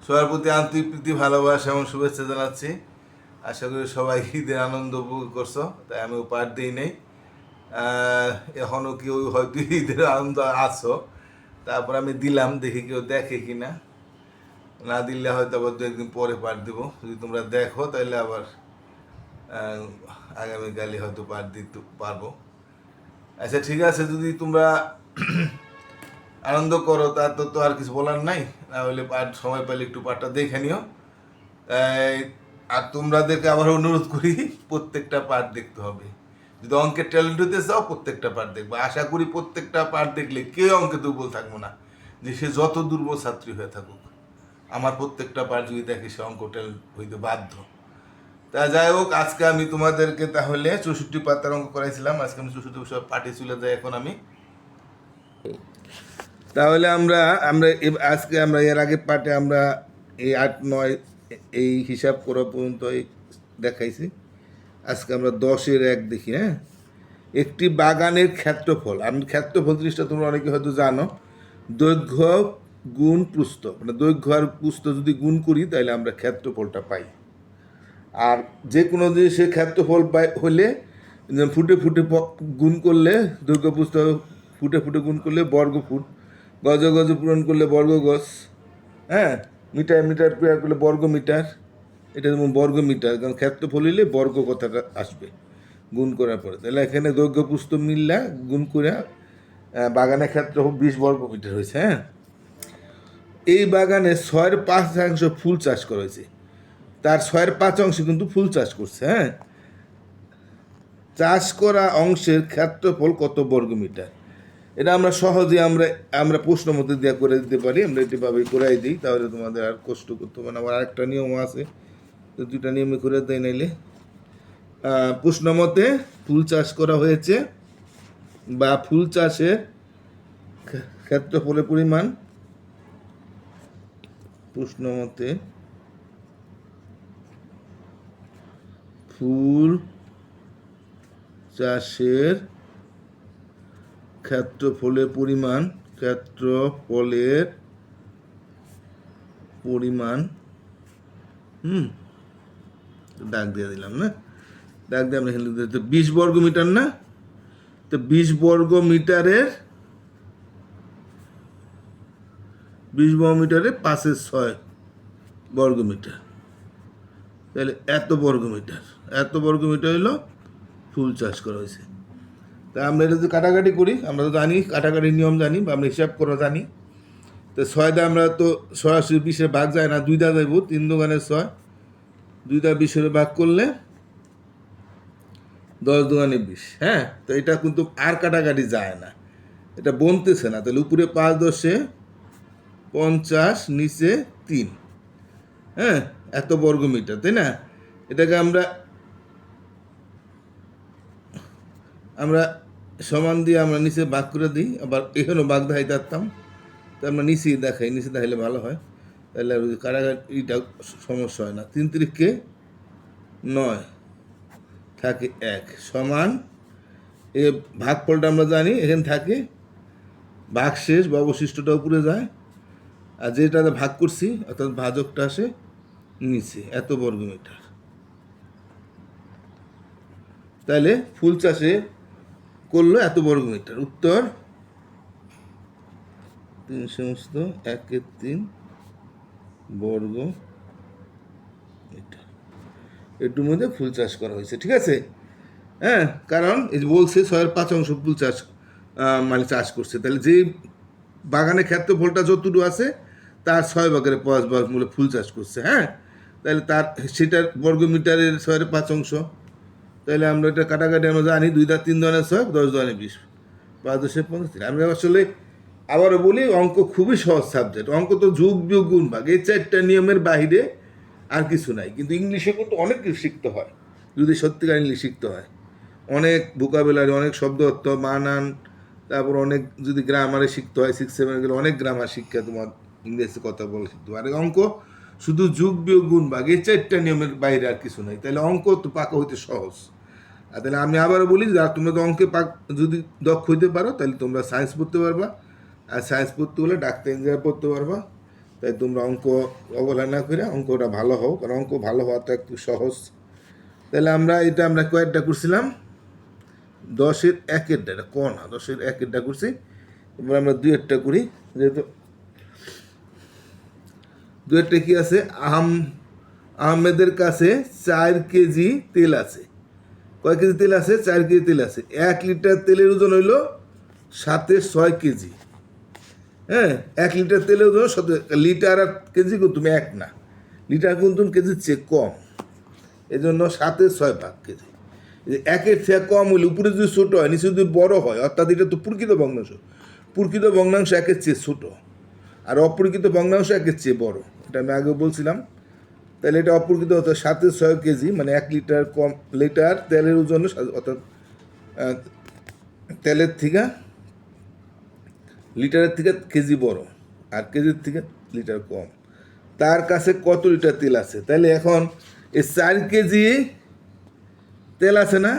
সবার প্রতি আন্তরিক প্রীতি ভালোবাসা এবং শুভেচ্ছা জানাচ্ছি। আশা করি সবাই ঈদের আনন্দ উপভোগ করছো, তাই আমি উপহার দিই নেই। এখনও কেউ হয়তো ঈদের আনন্দ আছো, তারপর আমি দিলাম, দেখি কেউ দেখে কিনা। না দিলে হয়তো আবার দু একদিন পরে পাঠ দিব। যদি তোমরা দেখো তাহলে আবার আগামীকালই হয়তো পাঠ দিতে পারবো। আচ্ছা ঠিক আছে, যদি তোমরা আনন্দ করো তার তো আর কিছু বলার নাই। না হলে পাঠ সময় পেলে একটু পাঠটা দেখে নিও। আর তোমাদেরকে আবার অনুরোধ করি, প্রত্যেকটা পাঠ দেখতে হবে। যদি অঙ্কের ট্যালেন্ট হতে চাও প্রত্যেকটা পাঠ দেখবে। আশা করি প্রত্যেকটা পাঠ দেখলে কেউ অঙ্কে দুর্বল থাকবো না, যে সে যত দুর্বল ছাত্রী হয়ে থাকুক। আমার প্রত্যেকটা পাঠ যদি দেখে সে অঙ্ক ট্যালেন্ট হইতে বাধ্য। তা যাই হোক, আজকে আমি তোমাদেরকে তাহলে 64 পাতার অঙ্ক করাইছিলাম। আজকে আমি 64 পাঠে চলে যাই। এখন আমি তাহলে আমরা আমরা আজকে আমরা এর আগের পাঠে আমরা এই 8, 9 এই হিসাব করা পর্যন্ত দেখাইছি। আজকে আমরা 10-এর 1 দেখি। হ্যাঁ, একটি বাগানের ক্ষেত্রফল। আমি ক্ষেত্রফল জিনিসটা তোমরা অনেকে হয়তো জানো, দৈর্ঘ্য গুণ প্রস্থ, মানে দৈর্ঘ্য আর প্রস্থ যদি গুণ করি তাহলে আমরা ক্ষেত্রফলটা পাই। আর যে কোনো জিনিসের ক্ষেত্রফল হলে ফুটে ফুটে গুণ করলে, দৈর্ঘ্য প্রস্থ ফুটে ফুটে গুণ করলে বর্গ ফুট, গজ গজ পূরণ করলে বর্গ গজ, হ্যাঁ, মিটার মিটার পূরণ করলে বর্গ মিটার। এটা যেমন বর্গ মিটার, কারণ ক্ষেত্রফল হইলে বর্গ কথাটা আসবে গুণ করার পরে। তাহলে এখানে দৈর্ঘ্য প্রস্থ মিললা গুণ করে বাগানের ক্ষেত্রফল 20 বর্গ মিটার হয়েছে। হ্যাঁ, এই বাগানে 6/5 ফুল চাষ করা হয়েছে। তার 6/5 কিন্তু ফুল চাষ করছে। হ্যাঁ, চাষ করা অংশের ক্ষেত্রফল কত বর্গ মিটার? এটা আমরা সহজে আমরা প্রশ্ন মতো দিয়ে করে দিতে পারি। আমরা এটিভাবে করাই দিই, তাহলে তোমাদের আর কষ্ট করতে হবে না। আবার আরেকটা নিয়ম আছে, তো 2টা নিয়মে করে দেয়। নাইলে প্রশ্ন মতে ফুল চাষ করা হয়েছে বা ফুল চাষের ক্ষেত্রফলের পরিমাণ, প্রশ্ন মতে ফুল চাষের ক্ষেত্রফলের পরিমাণ দাগ দিয়ে দিলাম না, দাগ দিয়ে আমরা এখানে 20 বর্গ মিটার না। তো 20 বর্গ মিটারের 5/6 বর্গ মিটার। তাহলে এত বর্গ মিটার হলো ফুল চাষ করা হয়েছে। তা আমরা এটা যদি কাটাকাটি করি, আমরা তো জানি কাটাকাটির নিয়ম জানি, বা আমরা হিসাব করা জানি। তো 6 দা আমরা তো সরাসরি 20-এর ভাগ যায় না, 2 দা যাইব, 3 দোকানে 6, 2 দা 20-এর ভাগ করলে 10 দোকানে 20। হ্যাঁ, তো এটা কিন্তু আর কাটাকাটি যায় না, এটা বনতেছে না। তাহলে উপরে 5×10 50, নিচে 3। হ্যাঁ, এত বর্গ মিটার, তাই না? এটাকে আমরা সমান দিয়ে আমরা নিচে ভাগ করে দিই, আবার এখানেও ভাগ দেখাইতে পারতাম, তো আমরা নিচেই দেখাই, নিচে দেখাইলে ভালো হয়। তাহলে কাটাকাটিটা সমস্যা হয় না। 3 3 9 থাকে 1 সমান, এ ভাগফলটা আমরা জানি, এখানে থাকে ভাগশেষ বা অবশিষ্টটা উপরে যায়, আর যেটাতে ভাগ করছি অর্থাৎ ভাজকটা আসে নিচে। এত বর্গ মিটার। তাহলে ফুল চাষে করলো এত বর্গ মিটার। উত্তর 3 বর্গ মিটার। এটুর মধ্যে ফুল চাষ করা হয়েছে। ঠিক আছে? হ্যাঁ, কারণ এই যে বলছে 6/5 ফুল চাষ মানে চাষ করছে। তাহলে যে বাগানের ক্ষেত্রফলটা যতটুকু আছে তার 6/5 মূলে ফুল চাষ করছে। হ্যাঁ, তাহলে সেটার বর্গ মিটারের 6/5। তাহলে আমরা এটা কাটাকাটি আমরা জানি, 2 দা 3 দোকানে 6, 10 দোকানে 20, 5×10 35। আমরা আসলে আবারও বলি, অঙ্ক খুবই সহজ সাবজেক্ট। অঙ্ক তো যোগ বিয়োগ গুণ ভাগ, এই 4টা নিয়মের বাইরে আর কিছু নাই। কিন্তু ইংলিশে কিন্তু অনেক কিছু শিখতে হয়, যদি সত্যিকার ইংলিশ শিখতে হয়। অনেক ভোকাবুলারি, অনেক শব্দ অর্থ, বানান, তারপর অনেক যদি গ্রামারে শিখতে হয়, 6-7 গেলে অনেক গ্রামার শিক্ষা তোমার ইংরেজিতে কথা বলে শিখতে হয়। আর অঙ্ক শুধু যোগ বিয়োগ গুণ ভাগ, এই 4টা নিয়মের বাইরে আর কিছু নাই। তাহলে অঙ্ক তো পাকা হইতে সহজ। আর তাহলে আমি আবারও বলি, যারা তোমরা তো অঙ্কে যদি দক্ষ হইতে পারো তাহলে তোমরা সায়েন্স পড়তে পারবা। আর সায়েন্স পড়তে হলে ডাক্তার ইঞ্জিনিয়ার পড়তে পারবা। তাই তোমরা অঙ্ক অবহেলা না করে অঙ্কটা ভালো হও, কারণ অঙ্ক ভালো হওয়াটা একটু সহজ। তাহলে আমরা কয়েকটা করছিলাম, 10-এর 1-এরটা, এটা ক না, 10-এর 1-এরটা করছি। এবার আমরা 2-এরটা করি, যেহেতু 2-এরটা কি আছে, আহমেদের কাছে 4 কেজি তেল আছে। কয় কেজি তেল আছে? 4 কেজি তেল আছে। 1 লিটার তেলের ওজন হইল 6 কেজি। হ্যাঁ, 1 লিটার তেলের ওজন লিটার আর কেজি কিন্তু এক না, লিটার কিন্তু কেজির চেয়ে কম, এই জন্য 7/6 ভাগ কেজি। 1-এর চেয়ে কম হইলে উপরে যদি ছোটো হয়, নিচে যদি বড় হয়, অর্থাৎ এটা তো প্রকৃত ভগ্নাংশ। প্রকৃত ভগ্নাংশ 1-এর চেয়ে ছোটো, আর অপ্রকৃত ভগ্নাংশ 1-এর চেয়ে বড়, এটা আমি আগেও বলছিলাম। তাহলে এটা অপ্রকৃত হতো 7/6 কেজি, মানে 1 লিটার কম, লিটার তেলের ওজন, অর্থাৎ তেলের থেকে লিটারের থেকে কেজি বড়, আর কেজির থেকে লিটার কম। তার কাছে কত লিটার তেল আছে? তাহলে এখন এই 4 কেজি তেল আছে না?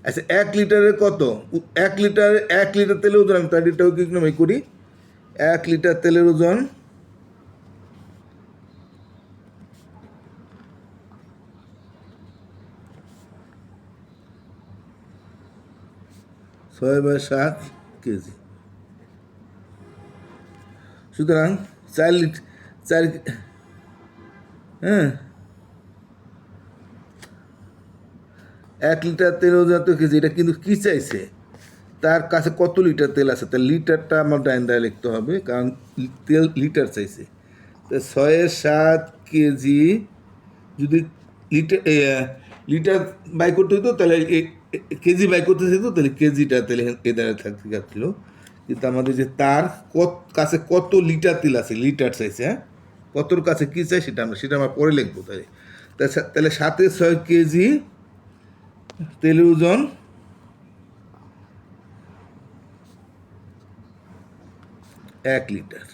আচ্ছা, 1 লিটারের কত? 1 লিটার তেলের ওজন, আমি তার এটাও কি আমি করি, 1 লিটার তেলের ওজন 6/7 কেজি। সুতরাং 4 হ্যাঁ, 1 লিটার তেল ওজন তো কেজি, এটা কিন্তু কী চাইছে, তার কাছে কত লিটার তেল আছে, তার লিটারটা আমার ডাইন্ডায় লিখতে হবে, কারণ তেল লিটার চাইছে। তো 6/7 কেজি যদি লিটার বাই করতে হতো, তাহলে কেজি বাই করতে হতো, তাহলে কেজিটা তাহলে এ দ্বারা থাকছিল। কিন্তু আমাদের যে তার কাছে কত লিটার তেল আছে, লিটার চাইছে, হ্যাঁ, কতর কাছে কী চাই সেটা আমরা পরে লিখবো। তাহলে 7/6 কেজি তেলের ওজন 1 লিটার।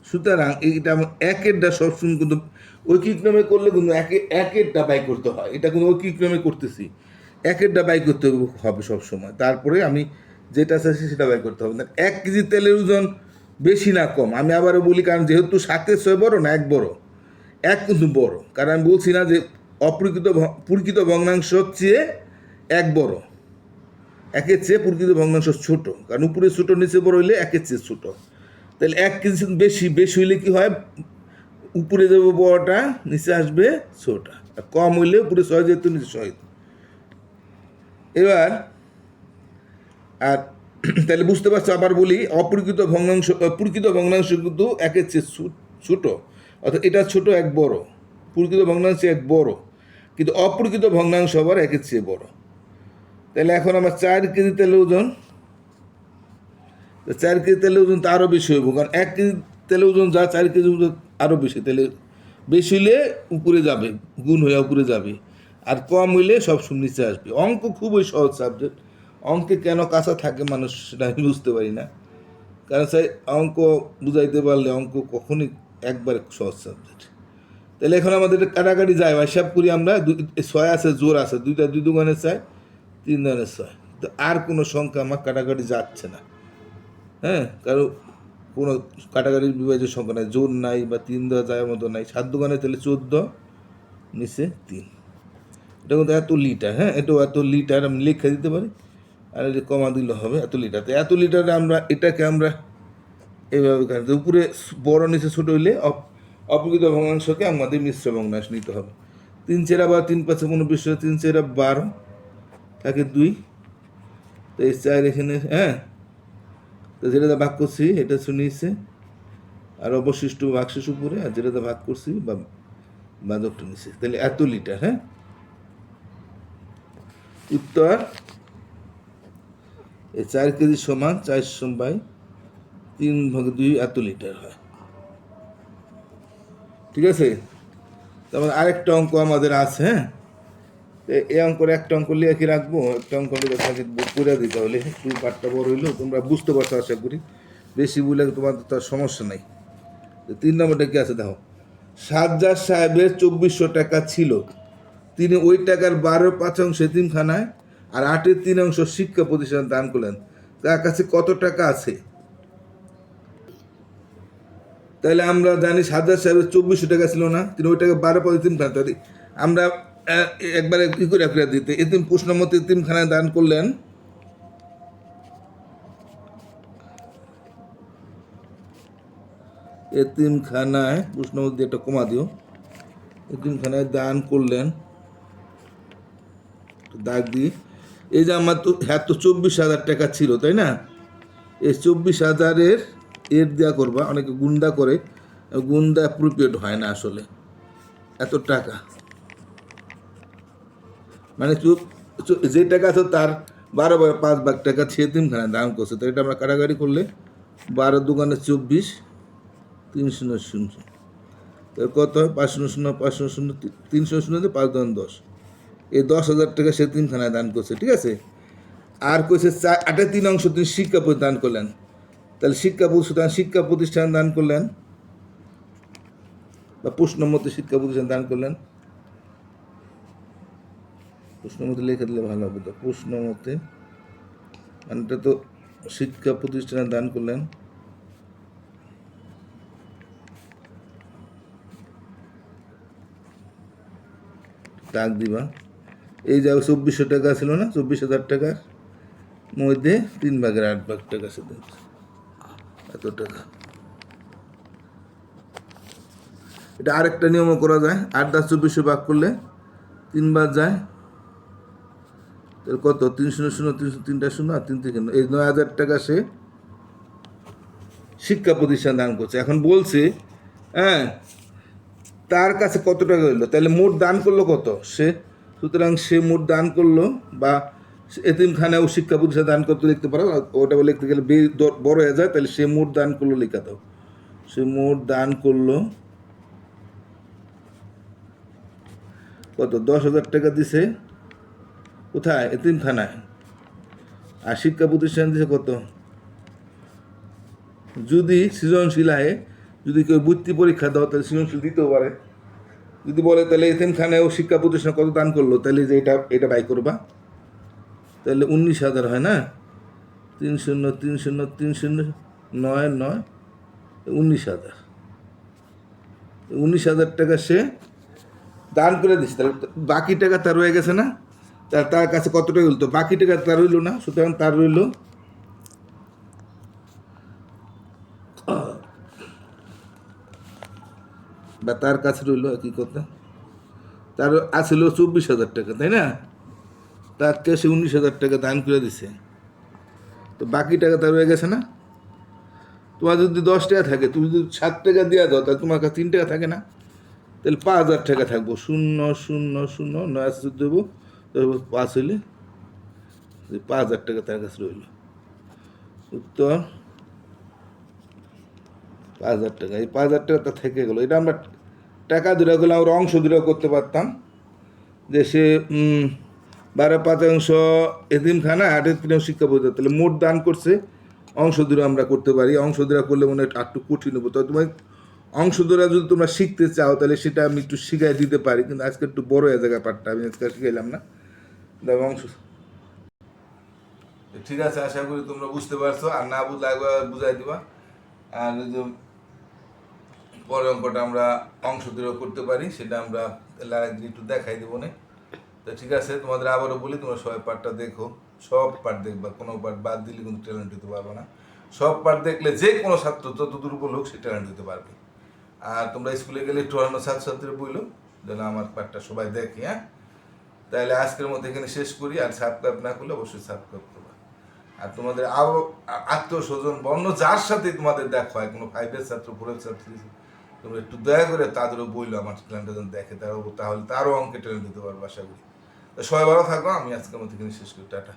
সুতরাং এটা 1-এরটা সবসময় কিন্তু ঐকিক নামে করলে কিন্তু 1-এরটা বাই করতে হয়, এটা কিন্তু ঐকিক নামে করতেছি, 1-এরটা বাই করতে হবে সবসময়, তারপরে আমি যেটা চাইছি সেটা বাই করতে হবে না। 1 কেজি তেলের ওজন বেশি না কম, আমি আবারও বলি, কারণ যেহেতু 7/6 বড় না 1 বড়, 1 কিন্তু বড়, কারণ আমি বলছি না যে প্রকৃত ভগ্নাংশ চেয়ে 1 বড়, 1-এর চেয়ে প্রকৃত ভগ্নাংশ ছোট, কারণ উপরে ছোট নিচে বড় হইলে 1-এর চেয়ে ছোট। তাহলে 1 কেজি বেশি হইলে কি হয়, উপরে যাবে বড়টা, নিচে আসবে ছোটা, আর কম হইলে উপরে 6 যেত, নিচে 6। এবার আর তাহলে বুঝতে পারছো, আবার বলি, প্রকৃত ভগ্নাংশ কিন্তু 1-এর চেয়ে ছোট, অর্থাৎ এটা ছোট 1 বড়, প্রকৃত ভগ্নাংশ 1 বড়, কিন্তু অপ্রকৃত ভগ্নাংশ আবার 1-এর চেয়ে বড়। তাহলে এখন আমার 4 কেজি তেলের ওজন, 4 কেজি তেলের ওজন তো আরও বেশি হইব, কারণ 1 কেজি তেলের ওজন যা, 4 কেজি ওজন আরও বেশি, তাহলে বেশি হইলে উপরে যাবে, গুণ হয়ে উপরে যাবে, আর কম হইলে সবসময় নিচে আসবে। অঙ্ক খুবই সহজ সাবজেক্ট, অঙ্কে কেন কাঁচা থাকে মানুষ সেটা আমি বুঝতে পারি না, কারণ অঙ্ক বুঝাইতে পারলে অঙ্ক কখনই একবারে সহজ সাবজেক্ট। তাহলে এখন আমাদের কাটাকাটি যায়, হিসাব করি আমরা, 6 আছে, জোর আছে, 2 দুগুণে 4, 3 দুগুণে 6, তো আর কোনো সংখ্যা আমার কাটাকাটি যাচ্ছে না, হ্যাঁ, কারো কোনো কাটাকাটির বিভাজ্য সংখ্যা নাই, জোর নাই বা 3 দেওয়া যায় মতো নাই। 7 দুগুণে তাহলে 14, নিচে 3, এটা কিন্তু এত লিটার, হ্যাঁ, এত লিটার আমি লিখে দিতে পারি, আর এটা কমা দিলে হবে এত লিটার। তো এত লিটারে এটাকে আমরা এইভাবে উপরে বড় নিচে ছোটো হইলে অপ্রকৃত ভগ্নাংশকে আমাদের মিশ্র ভগ্নাংশ নিতে হবে। 3 4 12, 3 5 19, 3 4 12 থাকে 2, তো এই 4 এখানে, হ্যাঁ, তো যেটা ভাগ করছি এটা শুনিয়েছে, আর অবশিষ্ট বাক্সেস উপরে, আর যেটা ভাগ করছি বা বাদকটা নিচ্ছে, তাহলে এত লিটার, হ্যাঁ। উত্তর, এই 4 কেজি সমান 4/3 এত লিটার হয়। ঠিক আছে, তারপর আরেকটা অঙ্ক আমাদের আছে, হ্যাঁ, এই অঙ্কের একটা অঙ্ক লিখে কি রাখবো, একটা অঙ্ক করে দিই, তাহলে একটু পাঠটা বড় হইলেও তোমরা বুঝতে পারছো আশা করি, বেশি বলে তোমাদের তার সমস্যা নাই। 3 নম্বরটা কি আছে দেখো, সাজ্জাদ সাহেবের 2400 টাকা ছিল, তিনি ওই টাকার 12/5 এতিমখানায় আর 8/3 শিক্ষা প্রতিষ্ঠান দান করলেন, তার কাছে কত টাকা আছে? তাহলে আমরা জানি সাজ্জাদ সাহেবের 2400 টাকা ছিল না, তিনি ওই টাকা 12 এতিমখানা তাই আমরা একবারে কি করে দিতে এতিম প্রশ্ন মতো এতিমখানায় দান করলেন এতিমখানায় প্রশ্ন মধ্যে একটা কমা দিও, এতিমখানায় দান করলেন দাগ দিই। এই যে আমার তো হ্যাঁ তো 24,000 টাকা ছিল তাই না, এই 24,000-এর এর দেওয়া করবা, অনেকে গুন্ডা করে, গুন্ডা অ্যাপ্রোপ্রিয়েট হয় না আসলে এত টাকা, মানে যে টাকা আছে তার 12/5 টাকা সে এতিমখানায় দান করছে, তো এটা আমরা কারাগারি করলে 12 দোকানে 24, 300 কত হয় 500 500 300 5 10, এই 10,000 টাকা সে এতিমখানায় দান করছে, ঠিক আছে। আর কইছে 3 অংশ তিনি শিক্ষা দান করলেন, তাহলে শিক্ষা প্রতিষ্ঠান দান করলেন বা প্রশ্নমতে শিক্ষা প্রতিষ্ঠান দান করলেন, প্রশ্নমতে লিখে দিলে ভালো হবে, তো প্রশ্নমতে মানে এটা তো শিক্ষা প্রতিষ্ঠানে দান করলেন, দাগ দিবা। এই যে 2400 টাকা ছিল না, 24,000 টাকার মধ্যে 3/8 টাকা শুধু এত টাকা। এটা আরেকটা নিয়মও করা যায়, 8-10-2400 ভাগ করলে 3 বার যায়, তাহলে কত 300 303টা শূন্য আর 3 এই 9,000 টাকা সে শিক্ষা প্রতিষ্ঠান দান করছে। এখন বলছে হ্যাঁ তার কাছে কত টাকা হইলো, তাহলে মোট দান করলো কত সে, সুতরাং সে মোট দান করলো বা এতিমখানাও শিক্ষা প্রতিষ্ঠান দান করতে লিখতে পারো, ওটা লিখতে গেলে বড় হয়ে যায়, তাহলে সে মোট দান করলো লেখা দাও, সে মোট দান করলো কত 10,000 টাকা দিছে কোথায় এতিমখানায়, আর শিক্ষা প্রতিষ্ঠান দিছে কত, যদি সৃজনশীল আয় যদি কেউ বৃত্তি পরীক্ষা দাও তাহলে সৃজনশীল দিতেও পারে, যদি বলে তাহলে এতিমখানায় ও শিক্ষা প্রতিষ্ঠান কত দান করলো, তাহলে যে এটা বাই করবা, তাহলে 19,000 হয় না, 3-0-3-0-3-0-9-9 19,000, 19,000 টাকা সে দান করে দিচ্ছে, তাহলে বাকি টাকা তার রয়ে গেছে না, তার কাছে কত টাকা হইল, তো বাকি টাকা তার রইল না, সুতরাং তার রইল বা তার কাছে রইল একই কথা, তার আসলে 24,000 টাকা তাই না, তার সে 19,000 টাকা দান করে দিছে, তো বাকি টাকা তার রয়ে গেছে না। তোমার যদি 10 টাকা থাকে, তুমি যদি 7 টাকা দেওয়া দাও, তাহলে তোমার কাছে 3 টাকা থাকে না, তাহলে 5,000 টাকা থাকবো, 0-0-0 9 দেবো, 5 হইলে 5,000 টাকা তার কাছে রইল, উত্তর 5,000 টাকা। এই 5,000 টাকা তার থেকে গেলো, এটা আমরা টাকা দূরে গেলে আমরা অংশ দূরে করতে পারতাম, যে সে 12/5 এতিমখানা 8-3 শিক্ষা প্রতিষ্ঠান, তাহলে মোট দান করছে অংশ দূরে আমরা করতে পারি, অংশ দূরে করলে মনে হয় একটু কঠিন হবো, তো তোমার অংশ দূরে যদি তোমরা শিখতে চাও তাহলে সেটা আমি একটু শিখাই দিতে পারি, কিন্তু আজকে একটু বড় হয়ে জায়গা পাঠটা আমি আজকে শিখাইলাম না, দেখো অংশ। ঠিক আছে, আশা করি তোমরা বুঝতে পারছো, আর না বুঝলে একবার বুঝাই দিবা, আর যে পরে অঙ্কটা আমরা অংশ দূরে করতে পারি সেটা আমরা একটু দেখাই দেবো না, তো ঠিক আছে, তোমাদের আবারও বলি তোমরা সবাই পার্টটা দেখো, সব পার্ট দেখবা, কোনো পার্ট বাদ দিলে কিন্তু ট্যালেন্ট হতে পারবে না, সব পার্ট দেখলে যে কোনো ছাত্র যত দুর্বল হোক সে ট্যালেন্ট হতে পারবে। আর তোমরা স্কুলে গেলে একটু অন্য ছাত্রছাত্রীরা বইলো যেন আমার পার্টটা সবাই দেখি, হ্যাঁ তাহলে আজকের মধ্যে এখানে শেষ করি, আর সাবস্ক্রাইব না করলে অবশ্যই সাবস্ক্রাইব করবা, আর তোমাদের আত্মীয় স্বজন বন্য যার সাথে তোমাদের দেখা হয়, কোনো 5-এর ছাত্র 4-এর ছাত্রী, তোমরা একটু দয়া করে তাদেরও বইলো আমার ট্যালেন্টটা যেন দেখে, তাহলে তারও অঙ্কে ট্যালেন্ট দিতে পারবো আশা করি। সবাই ভালো থাকো, আমি আজকের মধ্যে এখানে শেষ করি, টাটা।